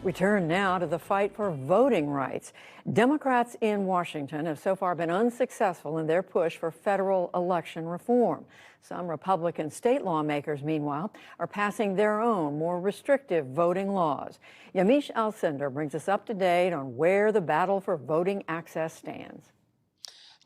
We turn now to the fight for voting rights. Democrats in Washington have so far been unsuccessful in their push for federal election reform. Some Republican state lawmakers, meanwhile, are passing their own more restrictive voting laws. Yamiche Alcindor brings us up to date on where the battle for voting access stands.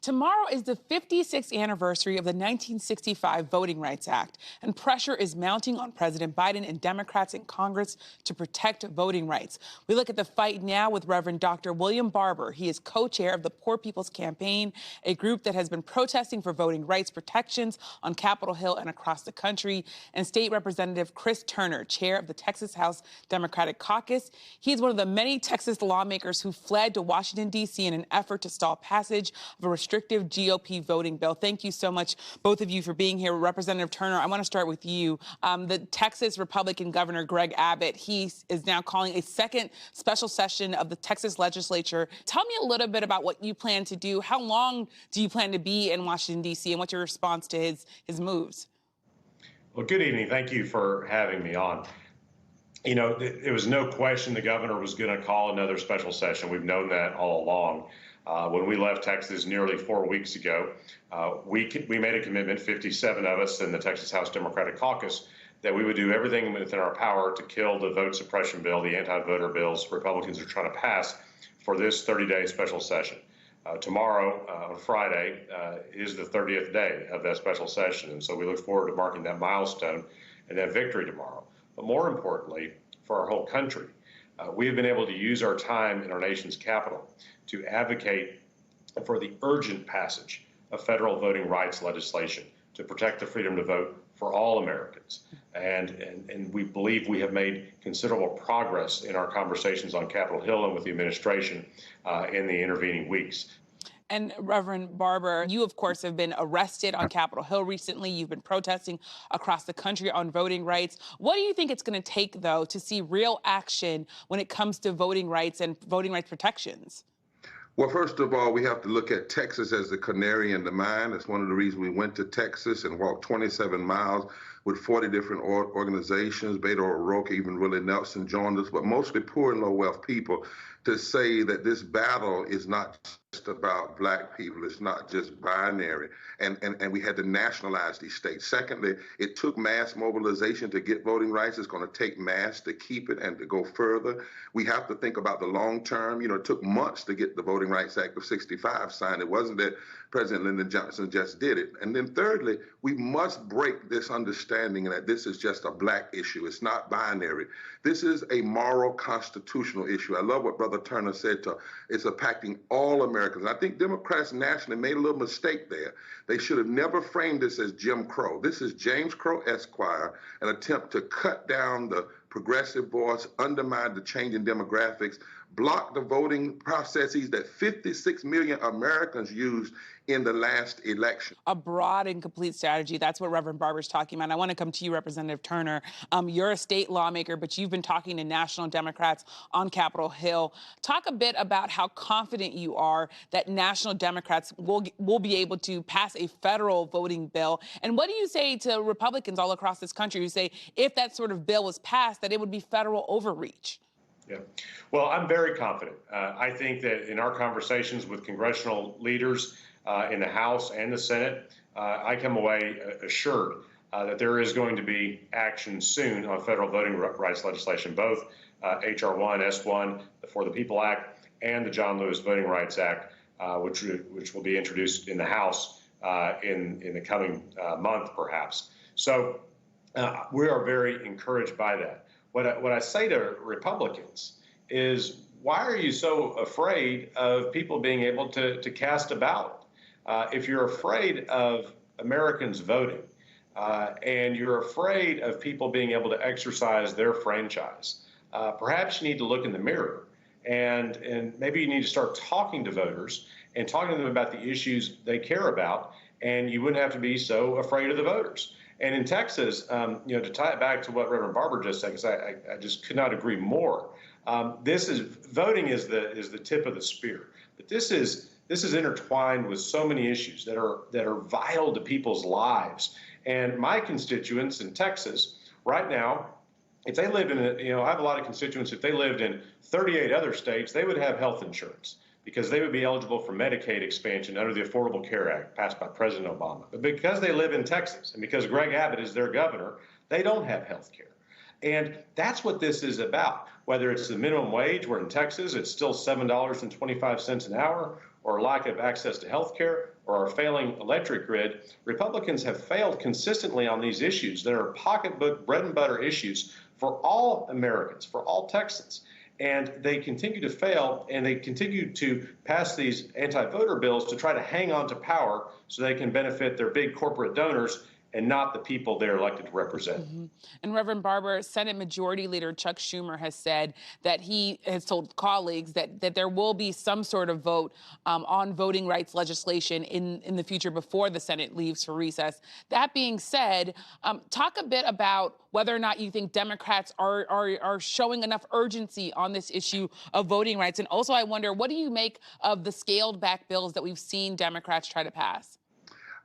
Tomorrow is the 56th anniversary of the 1965 Voting Rights Act, and pressure is mounting on President Biden and Democrats in Congress to protect voting rights. We look at the fight now with Reverend Dr. William Barber. He is co-chair of the Poor People's Campaign, a group that has been protesting for voting rights protections on Capitol Hill and across the country, and State Representative Chris Turner, chair of the Texas House Democratic Caucus. He is one of the many Texas lawmakers who fled to Washington, D.C. in an effort to stall passage of a restrictive GOP voting bill. Thank you so much, both of you, for being here. Representative Turner, I want to start with you. The Texas Republican Governor Greg Abbott, he is now calling a second special session of the Texas legislature. Tell me a little bit about what you plan to do. How long do you plan to be in Washington, D.C., and what's your response to his moves? Well, good evening. Thank you for having me on. You know, there was no question the governor was going to call another special session. We've known that all along. When we left Texas nearly 4 weeks ago, we made a commitment, 57 of us in the Texas House Democratic Caucus, that we would do everything within our power to kill the vote suppression bill, the anti-voter bills Republicans are trying to pass for this 30-day special session. Tomorrow, on Friday, is the 30th day of that special session, and so we look forward to marking that milestone and that victory tomorrow. But more importantly, for our whole country, we have been able to use our time in our nation's capital to advocate for the urgent passage of federal voting rights legislation to protect the freedom to vote for all Americans. And we believe we have made considerable progress in our conversations on Capitol Hill and with the administration in the intervening weeks. And Reverend Barber, you, of course, have been arrested on Capitol Hill recently. You've been protesting across the country on voting rights. What do you think it's going to take, though, to see real action when it comes to voting rights and voting rights protections? Well, first of all, we have to look at Texas as the canary in the mine. That's one of the reasons we went to Texas and walked 27 miles with 40 different organizations. Beto O'Rourke, even Willie Nelson joined us, but mostly poor and low-wealth people, to say that this battle is not just about black people. It's not just binary. And we had to nationalize these states. Secondly, it took mass mobilization to get voting rights. It's going to take mass to keep it and to go further. We have to think about the long term. You know, it took months to get the Voting Rights Act of '65 signed. It wasn't that President Lyndon Johnson just did it. And then thirdly, we must break this understanding that this is just a black issue. It's not binary. This is a moral constitutional issue. I love what Brother Turner said. It's impacting all Americans. And I think Democrats nationally made a little mistake there. They should have never framed this as Jim Crow. This is James Crow Esquire, an attempt to cut down the progressive voice, undermine the changing demographics, block the voting processes that 56 million Americans used in the last election. A broad and complete strategy. That's what Reverend Barber's talking about. And I want to come to you, Representative Turner. You're a state lawmaker, but you've been talking to national Democrats on Capitol Hill. Talk a bit about how confident you are that national Democrats will be able to pass a federal voting bill. And what do you say to Republicans all across this country who say if that sort of bill was passed, that it would be federal overreach? Yeah, well, I'm very confident. I think that in our conversations with congressional leaders in the House and the Senate, I come away assured that there is going to be action soon on federal voting rights legislation, both H.R. 1, S1, the For the People Act, and the John Lewis Voting Rights Act, which will be introduced in the House in the coming month, perhaps. So we are very encouraged by that. What I say to Republicans is, why are you so afraid of people being able to cast a ballot? If you're afraid of Americans voting and you're afraid of people being able to exercise their franchise, perhaps you need to look in the mirror and maybe you need to start talking to voters and talking to them about the issues they care about, and you wouldn't have to be so afraid of the voters. And in Texas, to tie it back to what Reverend Barber just said, because I just could not agree more. Voting is the tip of the spear, but this is intertwined with so many issues that are vital to people's lives. And my constituents in Texas right now if they lived in, I have a lot of constituents, if they lived in 38 other states, they would have health insurance because they would be eligible for Medicaid expansion under the Affordable Care Act passed by President Obama. But because they live in Texas and because Greg Abbott is their governor, they don't have health care. And that's what this is about, whether it's the minimum wage, where in Texas it's still $7.25 an hour, or lack of access to health care, or our failing electric grid. Republicans have failed consistently on these issues that are pocketbook, bread and butter issues for all Americans, for all Texans. And they continue to fail, and they continue to pass these anti-voter bills to try to hang on to power so they can benefit their big corporate donors and not the people they're elected to represent. Mm-hmm. And Reverend Barber, Senate Majority Leader Chuck Schumer has said that he has told colleagues that there will be some sort of vote on voting rights legislation in the future before the Senate leaves for recess. That being said, talk a bit about whether or not you think Democrats are showing enough urgency on this issue of voting rights. And also, I wonder, what do you make of the scaled back bills that we've seen Democrats try to pass?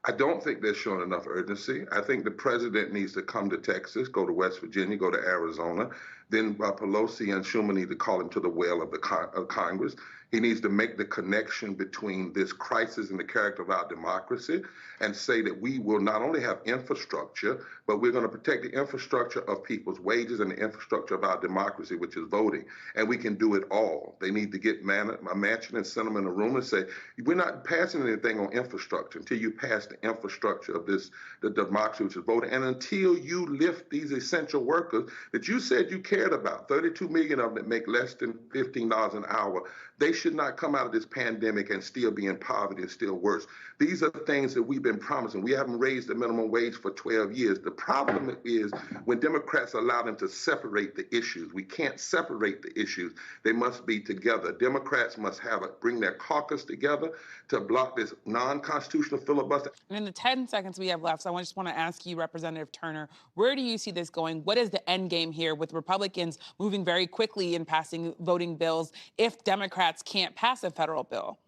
I don't think they're showing enough urgency. I think the president needs to come to Texas, go to West Virginia, go to Arizona. Then Pelosi and Schumer need to call him to the well of the Congress. He needs to make the connection between this crisis in the character of our democracy and say that we will not only have infrastructure, but we're going to protect the infrastructure of people's wages and the infrastructure of our democracy, which is voting. And we can do it all. They need to get Manchin and send them in a room and say, we're not passing anything on infrastructure until you pass the infrastructure of the democracy, which is voting. And until you lift these essential workers that you said you cared about, 32 million of them that make less than $15 an hour, they should not come out of this pandemic and still be in poverty and still worse. These are things that we've been promising. We haven't raised the minimum wage for 12 years. The problem is when Democrats allow them to separate the issues. We can't separate the issues. They must be together. Democrats must bring their caucus together to block this non-constitutional filibuster. And in the 10 seconds we have left, so I just want to ask you, Representative Turner, where do you see this going? What is the end game here with Republicans moving very quickly in passing voting bills if Democrats can't pass a federal bill?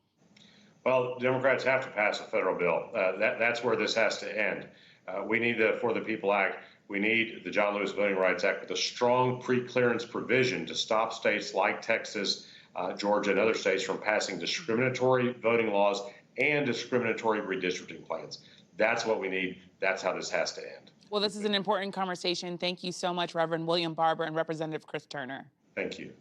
Well, Democrats have to pass a federal bill. That's where this has to end. We need the For the People Act. We need the John Lewis Voting Rights Act with a strong pre-clearance provision to stop states like Texas, Georgia, and other states from passing discriminatory voting laws and discriminatory redistricting plans. That's what we need. That's how this has to end. Well, this is an important conversation. Thank you so much, Reverend William Barber and Representative Chris Turner. Thank you.